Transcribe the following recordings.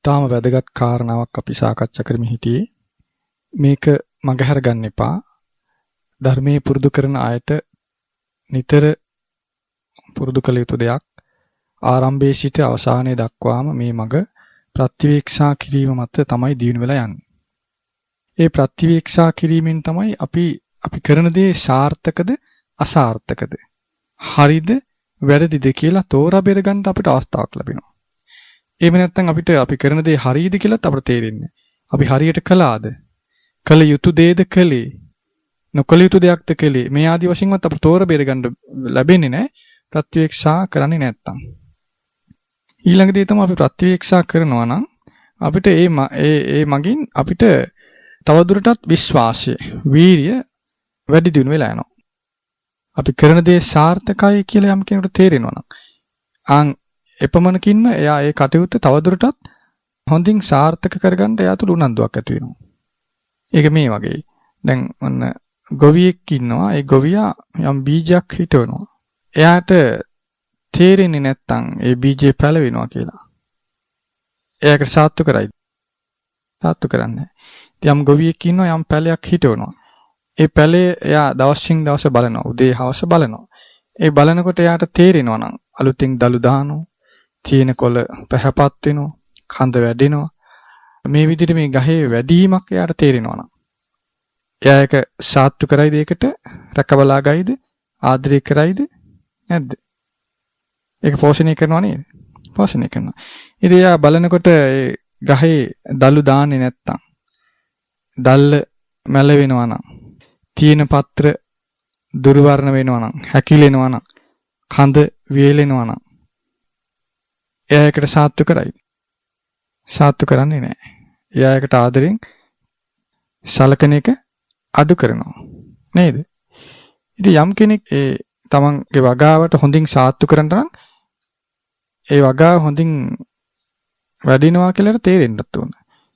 තාම වැදගත් කාරණාවක් අපි සාකච්ඡා කරමින් හිටියේ. මේක මගහැර ගන්න එපා. ධර්මයේ පුරුදු කරන අයට නිතර පුරුදු කළ යුතු දෙයක්. ආරම්භයේ සිට අවසානයේ දක්වාම මේ මග ප්‍රතිවීක්ෂා කිරීම මත තමයි දියුණු වෙලා යන්නේ. ඒ ප්‍රතිවීක්ෂා කිරීමෙන් තමයි අපි කරන දේ සාර්ථකද අසාර්ථකද හරිද වැරදිද කියලා තෝරා බෙර ගන්න අපිට අවස්ථාවක් ලැබෙනවා. එහෙම නැත්නම් අපිට අපි කරන දේ හරියද කියලාත් අපිට තේරෙන්නේ. අපි හරියට කළාද? කළ යුතු දේද කළේ? නොකළ යුතු දෙයක්ද කළේ? මේ ආදි වශයෙන්වත් අපිට තෝරා බෙර ගන්න ලැබෙන්නේ නැහැ ප්‍රතිවීක්ෂා කරන්නේ නැත්නම්. ඊළඟ දේ තමයි අපි ප්‍රතිවීක්ෂා කරනවා නම් අපිට ඒ මගින් අපිට තවදුරටත් විශ්වාසය, වීරිය වැඩි දියුණු වෙලා යනවා. අපි කරන දේ සාර්ථකයි කියලා යම් කෙනෙකුට තේරෙනවා නම් එපමණකින්ම එයා ඒ කටයුත්ත තවදුරටත් හොඳින් සාර්ථක කරගන්න එයා තුළ උනන්දුවක් ඇති වෙනවා. ඒක මේ වගේ. දැන් ඔන්න ගොවියෙක් ඉන්නවා. ඒ ගොවියා යම් බීජයක් හිටවනවා. එයාට තේරෙන්නේ නැත්තම් ඒ බීජේ පැලවෙනවා කියලා. එයාකට සාත්තු කරයිද? සාත්තු කරන්නේ නැහැ. යම් ගොවියෙක් ඉන්නවා යම් පැලයක් හිටවනවා. ඒ පැලේ එයා දවසින් දවස බලනවා. උදේ හවස බලනවා. ඒ බලනකොට එයාට තේරෙනවා නම් අලුතින් දළු දානවා. තියෙන කොළ පැහැපත් වෙනවා. කඳ වැඩෙනවා. මේ විදිහට මේ ගහේ වැඩිවීමක් එයාට තේරෙනවා නම් එයා ඒක සාත්තු කරයිද? ඒකට රැකබලා ගයිද? ආදරය කරයිද? නැද්ද? ඒක පෝෂණය කරනවා නේද? පෝෂණය කරනවා. ඉතින් එයා බලනකොට ඒ ගහේ දළු දාන්නේ නැත්තම් දල්ල මැල වෙනවා නම් තියෙන පත්‍ර දුර්වර්ණ වෙනවා නම් හැකිලෙනවා නම් කඳ වියලෙනවා නම් එයා ඒකට සාත්තු කරයිද? සාත්තු කරන්නේ නැහැ. එයා ඒකට ආදරෙන් සලකන එක අඩු කරනවා නේද? ඉතින් යම් කෙනෙක් ඒ තමන්ගේ වගාවට හොඳින් සාත්තු කරන්න නම් ඒ වගාව හොඳින් වැඩිනවා කියලා තේරෙන්නත් ඕන.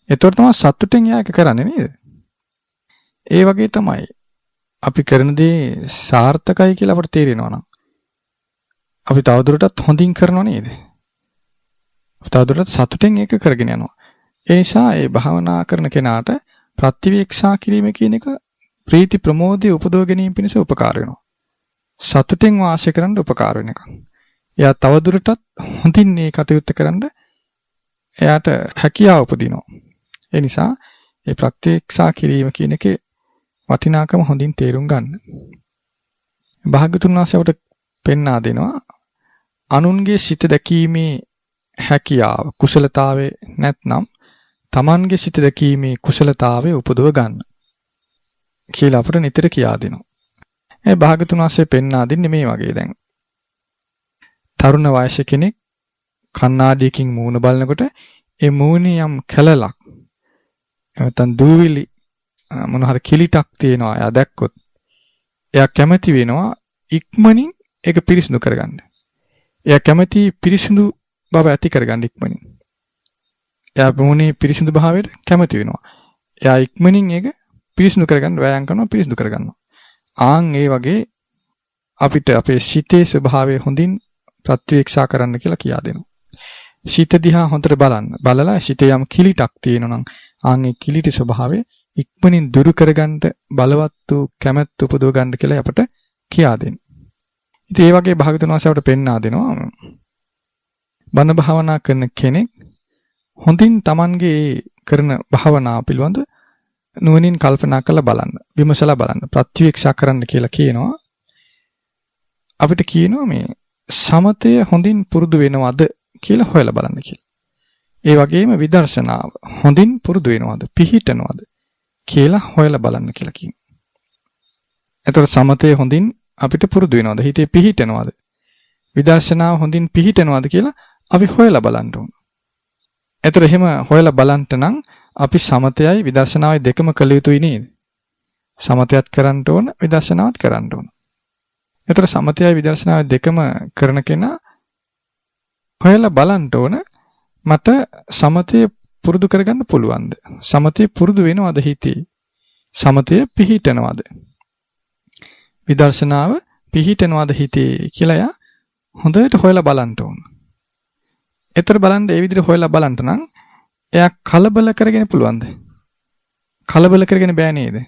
ඒතකොට තමයි සතුටෙන් එයා ඒක කරන්නේ නේද? ඒ වගේ තමයි අපි කරන දේ සාර්ථකයි කියලා අපට තේරෙනවා නම් අපි තවදුරටත් හොඳින් කරනවා නේද? තවදුරටත් සතුටෙන් ඒක කරගෙන යනවා. ඒ නිසා ඒ භාවනා කරන කෙනාට ප්‍රතිවීක්ෂා කිරීම කියන එක ප්‍රීති ප්‍රමෝදයේ උපදව ගැනීම පිණිස උපකාර වෙනවා. සතුටෙන් වාසය කරන්න උපකාර වෙන එකක්. එයා තවදුරටත් හොඳින් මේ කටයුත්ත කරන්න එයාට හැකියාව උපදිනවා. ඒ නිසා මේ ප්‍රතිවීක්ෂා කිරීම කියන එකේ වටිනාකම හොඳින් තේරුම් ගන්න. භාග්‍යතුන් වහන්සේ අපට පෙන්වා දෙනවා අනුන්ගේ සිත දැකීමේ හැකියාව කුසලතාවේ නැත්නම් Tamanගේ සිත දැකීමේ කුසලතාවේ උපදව ගන්න කියලා අපට නිතර කියා දෙනවා. ඒ භාග්‍යතුන් වහන්සේ පෙන්වා දෙන්නේ මේ වගේ දැන් තරුණ වයසේ කෙනෙක් කණ්ණාඩියකින් මූණ බලනකොට ඒ මූණේ යම් කැලලක් නැත්නම් දූවිලි මොන හරි කිලිටක් තියෙනවා. එයා දැක්කොත් එයා කැමති වෙනවා ඉක්මනින් ඒක පිරිසිදු කරගන්න. එයා කැමති පිරිසිදු බව ඇති කරගන්න ඉක්මනින්. එයා මොනේ පිරිසිදු භාවයට කැමති වෙනවා. එයා ඉක්මනින් ඒක පිරිසිදු කරගන්න වෑයම් කරනවා, පිරිසිදු කරගන්නවා. ඒ වගේ අපිට අපේ සිතේ ස්වභාවය හොඳින් ප්‍රතිවීක්ෂා කරන්න කියලා කියා දෙනවා. සිත දිහා හොඳට බලන්න. බලලා සිතේ යම් කිලිටක් තියෙනවා නම් ඒ කිලිටි ස්වභාවය ඉක්මනින් දුරු කරගන්න බලවත් වූ කැමැත්ත උපදව ගන්න කියලා අපට කියා දෙනවා. ඉතින් ඒ වගේ භාගතුන් වහන්සේ අපට පෙන්වා දෙනවා. බණ භාවනා කරන කෙනෙක් හොඳින් Tamanගේ කරන භාවනා පිළිබඳ නුවණින් කල්පනා කරලා බලන්න, විමසලා බලන්න, ප්‍රතිවීක්ෂා කරන්න කියලා කියනවා. අපිට කියනවා මේ සමතය හොඳින් පුරුදු වෙනවද කියලා හොයලා බලන්න කියලා. ඒ වගේම විදර්ශනාව හොඳින් පුරුදු වෙනවද, පිහිටනවද කියලා හොයලා බලන්න කියලා කියනවා. එතකොට සමතය හොඳින් අපිට පුරුදු වෙනවද, හිතේ පිහිටනවද, විදර්ශනාව හොඳින් පිහිටනවද කියලා අපි හොයලා බලන්න ඕන. එතකොට එහෙම හොයලා බලන්න නම් අපි සමතයයි විදර්ශනාවයි දෙකම කළ යුතුයි නේද? සමතයත් කරන්න ඕන, විදර්ශනාවත් කරන්න ඕන. එතකොට සමතයයි විදර්ශනාවයි දෙකම කරන කෙනා හොයලා බලන්න ඕන මට සමතය පුරුදු කරගන්න පුළුවන්ද? සමතය පුරුදු වෙනවද හිතේ? සමතය පිහිටනවද? විදර්ශනාව පිහිටනවද හිතේ කියලා යා හොඳට හොයලා බලන්න ඕන. ඒතර බලන්න ඒ විදිහට හොයලා බලන්න නම් එයා කලබල කරගෙන පුළුවන්ද? කලබල කරගෙන බෑ නේද?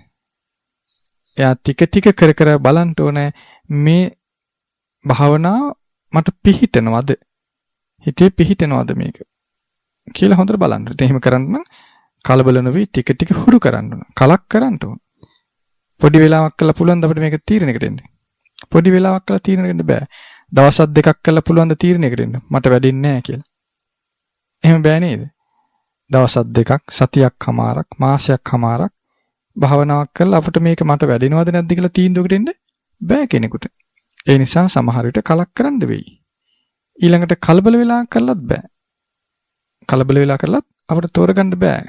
එයා ටික ටික කර කර බලන්න ඕනේ මේ භාවනාව මට පිහිටනවද? හිතේ පිහිටනවද මේක? කියලා හොඳට බලන්න. ඉතින් එහෙම කරන්න නම් කලබල නොවි ටික ටික හුරු කරන්න ඕන. කලක් කරන්න ඕන. පොඩි වෙලාවක් කළා පුළුවන් ද අපිට මේක තීරණයකට එන්න? පොඩි වෙලාවක් කළා තීරණයකට බෑ. දවස් දෙකක් කළා පුළුවන් ද තීරණයකට එන්න? මට වැඩින්නේ නැහැ කියලා. එහෙම බෑ නේද? දවස් දෙකක්, සතියක් හමාරක්, මාසයක් හමාරක් භාවනාවක් කරලා අපිට මේක මට වැඩිනවද නැද්ද කියලා තීන්දුවකට එන්න බෑ කෙනෙකුට. ඒ නිසා සමහර විට කලක් කරන්න වෙයි. ඊළඟට කලබල වෙලා කරලත් බෑ. කලබල වෙලා කරලත් අපිට තෝරගන්න බෑ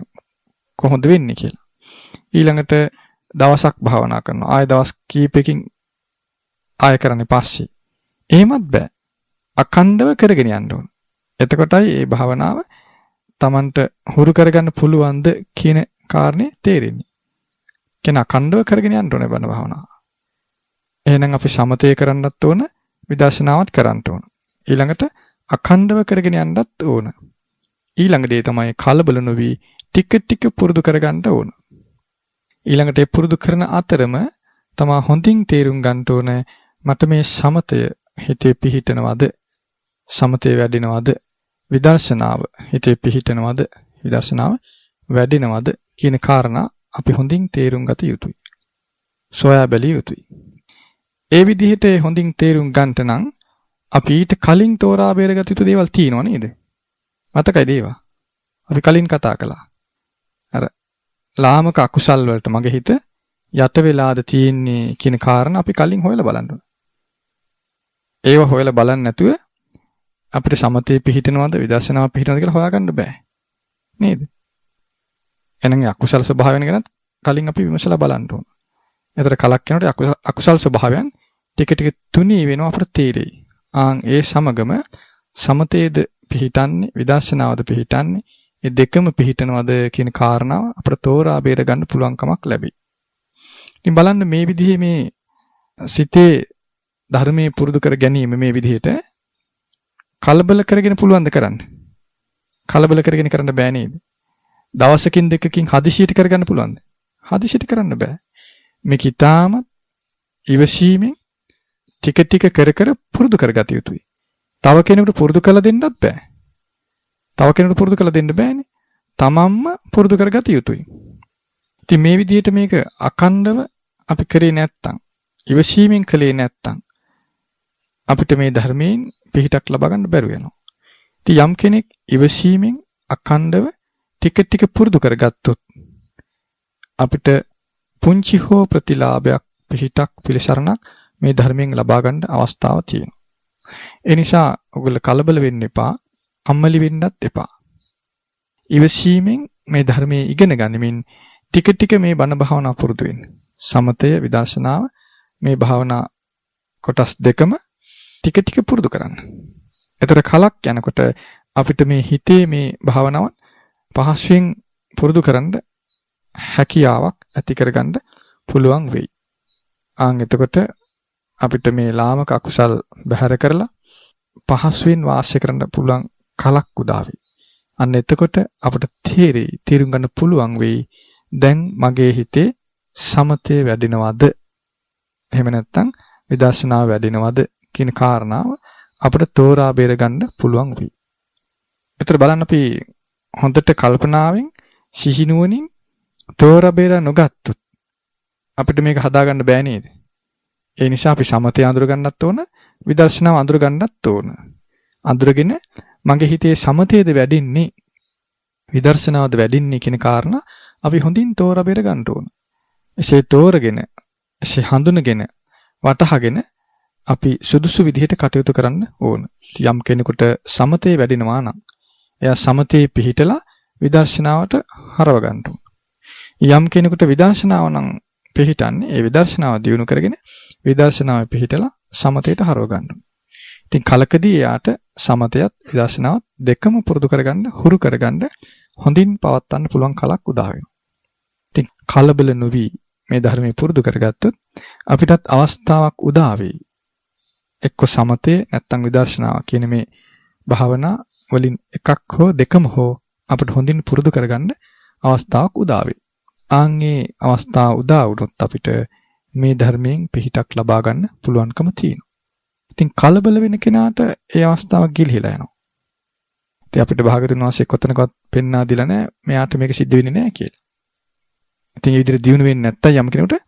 කොහොමද වෙන්නේ කියලා. ඊළඟට දවසක් භාවනා කරනවා. ආයෙ දවස් කීපයකින් ආයෙ කරන්නේ පස්සේ. එහෙමත් බෑ. අඛණ්ඩව කරගෙන යන්න ඕන. එතකොටයි මේ භාවනාව Tamanට හුරු කරගන්න පුළුවන්ද කියන කාරණේ තේරෙන්නේ. කියන අඛණ්ඩව කරගෙන යන්න ඕනේ බණ භාවනාව. එහෙනම් අපි සමතේ කරන්නත් ඕන, විදර්ශනාවත් කරන්න ඕන. ඊළඟට අඛණ්ඩව කරගෙන යන්නත් ඕන. ඊළඟ දේ තමයි කලබල නොවි ටික ටික පුරුදු කරගන්න ඕන. ඊළඟට ඒ පුරුදු කරන අතරම තමා හොඳින් තේරුම් ගන්න ඕන මට මේ සමතය හිතේ පිහිටනවද? සමතේ වැඩිනවද? විදර්ශනාව හිතේ පිහිටනවද? විදර්ශනාව වැඩිනවද කියන කාරණා අපි හොඳින් තේරුම් ගත යුතුයි. සොයා බැලිය යුතුයි. ඒ විදිහට හොඳින් තේරුම් ගන්නට නම් අපි ඊට කලින් තෝරා බේරගත යුතු දේවල් තියෙනව නේද? මතකයිද ඒවා? අපි කලින් කතා කළා. අර ලාමක අකුසල් වලට මගේ හිත යට වෙලාද තියෙන්නේ කියන කාරණා අපි කලින් හොයලා බලන්න ඕන. ඒව හොයලා බලන්න නැතුව අපිට සමතේ පිහිටනවද විදර්ශනාව පිහිටනවද කියලා හොයාගන්න බෑ. නේද? එහෙනම් අකුසල් ස්වභාවයන් ගැන කලින් අපි විමසලා බලන්න ඕන. එතකොට කලක් යනකොට අකුසල් ස්වභාවයන් ටික ටික තුනී වෙනවා අපට තේරෙයි. ඒ සමගම සමතේද පිහිටන්නේ විදර්ශනාවද පිහිටන්නේ මේ දෙකම පිහිටනවද කියන කාරණාව අපට තෝරා බේර ගන්න පුළුවන්කමක් ලැබෙයි. ඉතින් බලන්න මේ විදිහේ මේ සිතේ ධර්මයේ පුරුදු කර ගැනීම මේ විදිහට කලබල කරගෙන පුළුවන් ද කරන්න? කලබල කරගෙන කරන්න බෑ නේද? දවසකින් දෙකකින් හදිසියට කරගන්න පුළුවන්ද? හදිසියට කරන්න බෑ. මේක ඊටාම ඉවසීමෙන් ටික ටික කර කර පුරුදු කරගත යුතුයි. තව කෙනෙකුට පුරුදු කළ දෙන්නත් බෑ. තව කෙනෙකුට පුරුදු කළ දෙන්න බෑනේ. තමන්ම පුරුදු කරගත යුතුයි. ඉතින් මේ විදිහට මේක අඛණ්ඩව අපි කරේ නැත්තම්, ඉවසීමෙන් කළේ නැත්තම් අපිට මේ ධර්මයෙන් පිහිටක් ලබා ගන්න බැරුව යනවා. ඉතින් යම් කෙනෙක් ඉවසීමෙන් අඛණ්ඩව ටික ටික පුරුදු කරගත්තොත් අපිට පුංචි හෝ ප්‍රතිලාභයක් පිහිටක් පිළිසරණක් මේ ධර්මයෙන් ලබා ගන්න අවස්ථාව තියෙනවා. ඒ නිසා ඔයගොල්ලෝ කලබල වෙන්න එපා, අම්මලි වෙන්නත් එපා. ඉවසීමෙන් මේ ධර්මයේ ඉගෙන ගනිමින් ටික ටික මේ බණ භාවනා පුරුදු වෙන්න. සමතය විදර්ශනාව මේ භාවනා කොටස් දෙකම ටික ටික පුරුදු කරන්න. ඒතර කලක් යනකොට අපිට මේ හිතේ මේ භාවනාව පහසුවෙන් පුරුදු කරන්න හැකියාවක් ඇති කරගන්න පුළුවන් වෙයි. එතකොට අපිට මේ ලාමක අකුසල් බැහැර කරලා පහසුවෙන් වාසය කරන්න පුළුවන් කලක් උදා වෙයි. අන්න එතකොට අපිට තේරුම් ගන්න පුළුවන් වෙයි දැන් මගේ හිතේ සමතේ වැඩිනවද? එහෙම නැත්නම් විදර්ශනාව වැඩිනවද කියන කාරණාව අපිට තෝරා බේර ගන්න පුළුවන් වෙයි. ඒතර බලන්න අපි හොඳට කල්පනාවෙන් සිහිනුවණින් තෝරා බේර නොගත්තොත් අපිට මේක හදාගන්න බෑ නේද? ඒ නිසා අපි සමතය අඳුර ගන්නත් ඕන, විදර්ශනාව අඳුර ගන්නත් ඕන. අඳුරගෙන මගේ හිතේ සමතයද වැඩින්නේ, විදර්ශනාවද වැඩින්නේ කියන කාරණා අපි හොඳින් තෝරා බේර ගන්න ඕන. එසේ තෝරගෙන, එසේ හඳුනගෙන, වටහාගෙන අපි සුදුසු විදිහට කටයුතු කරන්න ඕන. යම් කෙනෙකුට සමතේ වැඩිනවා නම් එයා සමතේ පිහිටලා විදර්ශනාවට හරව ගන්න ඕන. යම් කෙනෙකුට විදර්ශනාව නම් පිහිටන්නේ ඒ විදර්ශනාව දියුණු කරගෙන විදර්ශනාවේ පිහිටලා සමතේට හරව ගන්න ඕන. ඉතින් කලකදී එයාට සමතයත් විදර්ශනාවත් දෙකම පුරුදු කරගන්න, හුරු කරගන්න, හොඳින් පවත්වන්න පුළුවන් කලක් උදා වෙනවා. ඉතින් කලබල නොවි මේ ධර්මයේ පුරුදු කරගත්තොත් අපිටත් අවස්ථාවක් උදා වෙයි. එක්ක සමතේ නැත්නම් විදර්ශනාව කියන මේ භාවනා වලින් එකක් හෝ දෙකම හෝ අපිට හොඳින් පුරුදු කරගන්න අවස්ථාවක් උදා වේ. ආන්ගේ අවස්ථාව උදා වුණොත් අපිට මේ ධර්මයෙන් පිහිටක් ලබා ගන්න පුළුවන්කම තියෙනවා. ඉතින් කලබල වෙන කෙනාට ඒ අවස්ථාව ගිලිහිලා යනවා. ඉතින් අපිට භාගතුන් වහන්සේ කොතනකවත් පෙන්වා දීලා නැහැ මෙයාට මේක සිද්ධ වෙන්නේ නැහැ කියලා. ඉතින් මේ විදිහට දියුණු වෙන්නේ නැත්තම් යම් කෙනෙකුට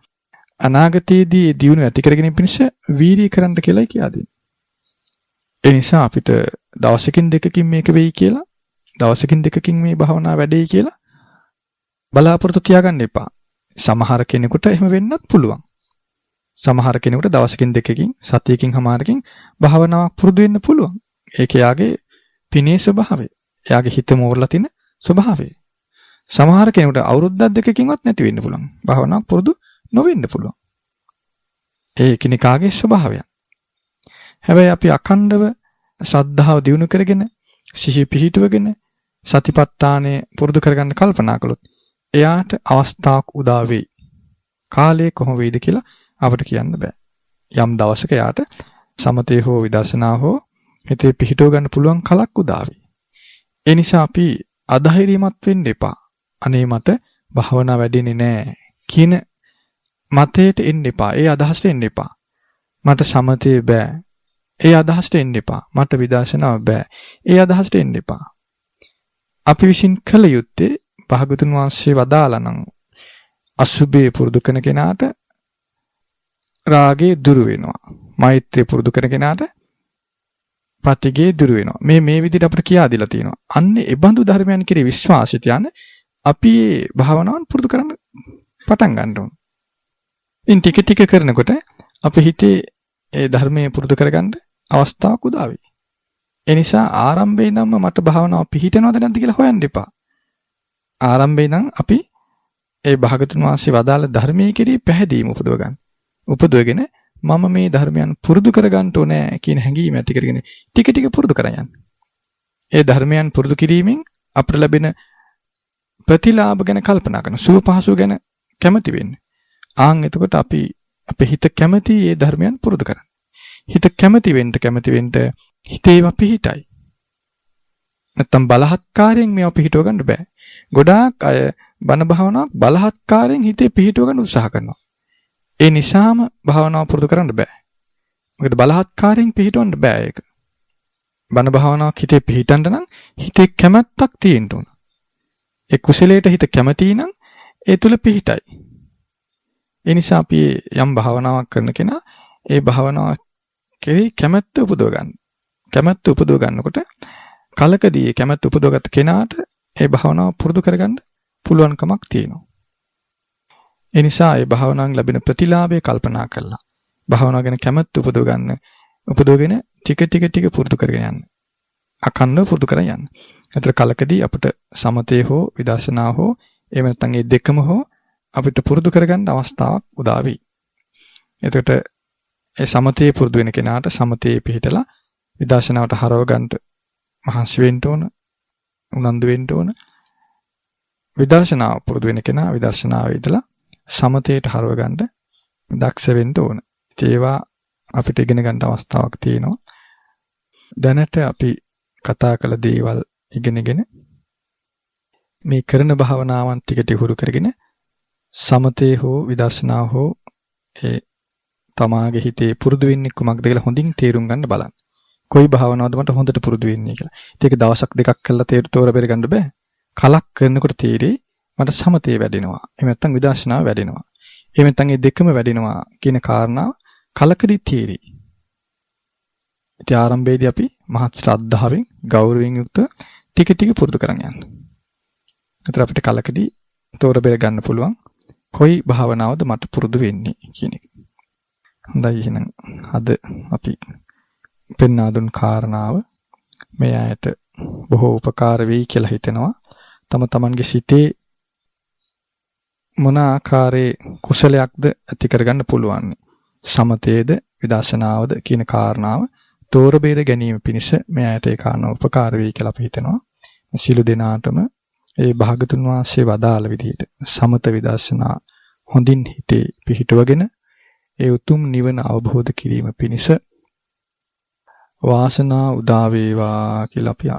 අනාගතයේදී දියුණු ඇති කරගෙන පිණිස වීර්යය කරන්න කියලායි කියා දෙන්නේ. ඒ නිසා අපිට දවසකින් දෙකකින් මේක වෙයි කියලා, දවසකින් දෙකකින් මේ භාවනාව වැඩෙයි කියලා බලාපොරොත්තු තියාගන්න එපා. සමහර කෙනෙකුට එහෙම වෙන්නත් පුළුවන්. සමහර කෙනෙකුට දවසකින් දෙකකින්, සතියකින් හමාරකින් භාවනාවක් පුරුදු වෙන්න පුළුවන්. ඒක යාගේ පිනේ ස්වභාවය. එයාගේ හිත මෝරලා තියෙන ස්වභාවය. සමහර කෙනෙකුට අවුරුද්දක් දෙකකින්වත් නැති වෙන්න පුළුවන්. භාවනාවක් පුරුදු නොවෙන්න පුළුවන්. ඒ කෙනෙකුගේ ස්වභාවය. හැබැයි අපි අඛණ්ඩව ශ්‍රද්ධාව දියුණු කරගෙන, සිහි පිහිටුවගෙන, සතිපට්ඨානය පුරුදු කරගන්න කල්පනා කළොත් එයාට අවස්ථාවක් උදා වෙයි. කාලය කොහොම වෙයිද කියලා අපිට කියන්න බෑ. යම් දවසක එයාට සමතේ හෝ විදර්ශනා හෝ හිතේ පිහිටව ගන්න පුළුවන් කලක් උදා වෙයි. ඒ නිසා අපි අධෛර්යමත් වෙන්න එපා. අනේ මට භාවනා වැඩෙන්නේ නැහැ කියන මතයට එන්න එපා. ඒ අදහසට එන්න එපා. මට සමතේ බෑ. ඒ අදහසට එන්න එපා. මට විදර්ශනාව බෑ. ඒ අදහසට එන්න එපා. අපි විසින් කළ යුත්තේ භාගතුන් වහන්සේ වදාලා නම් අසුභේ පුරුදු කරන කෙනාට රාගේ දුරු වෙනවා. මෛත්‍රිය පුරුදු කරන කෙනාට පටිඝේ දුරු වෙනවා. මේ විදිහට අපිට කියා දීලා තියෙනවා. අන්නේ ඒ බඳු ධර්මයන් කෙරේ විශ්වාසය තියන අපි මේ භාවනාවන් පුරුදු කරන්න පටන් ගන්න ඕන. ඉන් ටික ටික කරනකොට අපේ හිතේ ඒ ධර්මයේ පුරුදු කරගන්න අවස්ථාවක් උදා වෙයි. ඒ නිසා ආරම්භයේ ඉඳන්ම මට භාවනාව පිහිටනවද නැද්ද කියලා හොයන්න එපා. ආරම්භයේ ඉඳන් අපි ඒ භාගතුන් වහන්සේ වදාළ ධර්මයේ කෙරෙහි පැහැදීම උපදව ගන්න. උපදවගෙන මම මේ ධර්මයන් පුරුදු කරගන්න ඕනේ කියන හැඟීම ඇති කරගෙන ටික ටික පුරුදු කරයන්. ඒ ධර්මයන් පුරුදු කිරීමෙන් අපට ලැබෙන ප්‍රතිලාභ ගැන කල්පනා කරන සුව පහසු ගැන කැමති වෙන්න. ආන් එතකොට අපි අපේ හිත කැමති මේ ධර්මයන් පුරුදු කරන්න. හිත කැමති වෙන්න හිතේව පිහිටයි. නැත්තම් බලහත්කාරයෙන් මේව පිහිටව ගන්න බෑ. ගොඩාක් අය බණ භාවනාවක් බලහත්කාරයෙන් හිතේ පිහිටව ගන්න උත්සාහ කරනවා. ඒ නිසාම භාවනාව පුරුදු කරන්න බෑ. මොකද බලහත්කාරයෙන් පිහිටවන්න බෑ ඒක. බණ භාවනාවක් හිතේ පිහිටන්න නම් හිතේ කැමැත්තක් තියෙන්න ඕන. ඒ කුසලයට හිත කැමති නම් ඒ තුල පිහිටයි. ඒ නිසා අපි යම් භාවනාවක් කරන කෙනා ඒ භාවනාව කෙරෙහි කැමැත්ත උපදව ගන්න. කැමැත්ත උපදව ගන්නකොට කලකදී ඒ කැමැත්ත උපදවගත් කෙනාට ඒ භාවනාව පුරුදු කරගන්න පුළුවන්කමක් තියෙනවා. ඒ නිසා ඒ භාවනාවෙන් ලැබෙන ප්‍රතිලාභය කල්පනා කරලා භාවනාව ගැන කැමැත්ත උපදවගෙන ටික ටික පුරුදු කරගෙන යන්න. අකණ්ඩව පුරුදු කරගෙන යන්න. ඒතර කලකදී අපිට සමතේ හෝ විදර්ශනා හෝ එහෙම නැත්නම් මේ දෙකම හෝ අපිට පුරුදු කරගන්න අවස්ථාවක් උදා වෙයි. එතකොට ඒ සමතේ පුරුදු වෙන කෙනාට සමතේ පිහිටලා විදර්ශනාවට හරව ගන්න මහන්සි වෙන්න ඕන, උනන්දු වෙන්න ඕන. විදර්ශනාව පුරුදු වෙන කෙනා විදර්ශනාවේ ඉඳලා සමතේට හරව ගන්න දක්ෂ වෙන්න ඕන. ඒවා අපිට ඉගෙන ගන්න අවස්ථාවක් තියෙනවා. දැනට අපි කතා කළ දේවල් ඉගෙනගෙන මේ කරන භාවනාවන් ටික ටික හුරු කරගෙන සමතේ හෝ විදර්ශනා හෝ ඒ තමාගේ හිතේ පුරුදු වෙන්නේ කුමක්ද කියලා හොඳින් තේරුම් ගන්න බලන්න. කොයි භාවනාවද මට හොඳට පුරුදු වෙන්නේ කියලා. ඒක දවසක් දෙකක් කරලා තෝර බෙර ගන්න බෑ. කලක් කරනකොට තේරෙයි මට සමතේ වැඩෙනවා. එහෙම නැත්නම් විදර්ශනාව වැඩෙනවා. එහෙම නැත්නම් මේ දෙකම වැඩෙනවා කියන කාරණාව කලකදී තේරෙයි. ඉතින් ආරම්භයේදී අපි මහත් ශ්‍රද්ධාවෙන් ගෞරවයෙන් යුක්ත ටික ටික පුරුදු කරන් යන්න. ඒතර අපිට කලකදී තෝර බෙර ගන්න පුළුවන් කොයි භාවනාවද මට පුරුදු වෙන්නේ කියන එක. හොඳයි එහෙනම් අද අපි පෙන්වා දුන් කාරණාව මේ ඇයට බොහෝ උපකාර වෙයි කියලා හිතෙනවා. තම තමන්ගේ සිතේ මොන ආකාරයේ කුසලයක්ද ඇති කරගන්න පුළුවන්. සමතේද විදර්ශනාවද කියන කාරණාව තෝර බේර ගැනීම පිණිස මේ ඇයට ඒ කාරණා උපකාර වෙයි කියලා අපි හිතනවා. සියලු දෙනාටම ඒ භාගතුන් වහන්සේ වදාළ විදිහට සමත විදර්ශනා හොඳින් හිතේ පිහිටවගෙන ඒ උතුම් නිවන අවබෝධ කිරීම පිණිස වාසනාව උදා වේවා කියලා අපි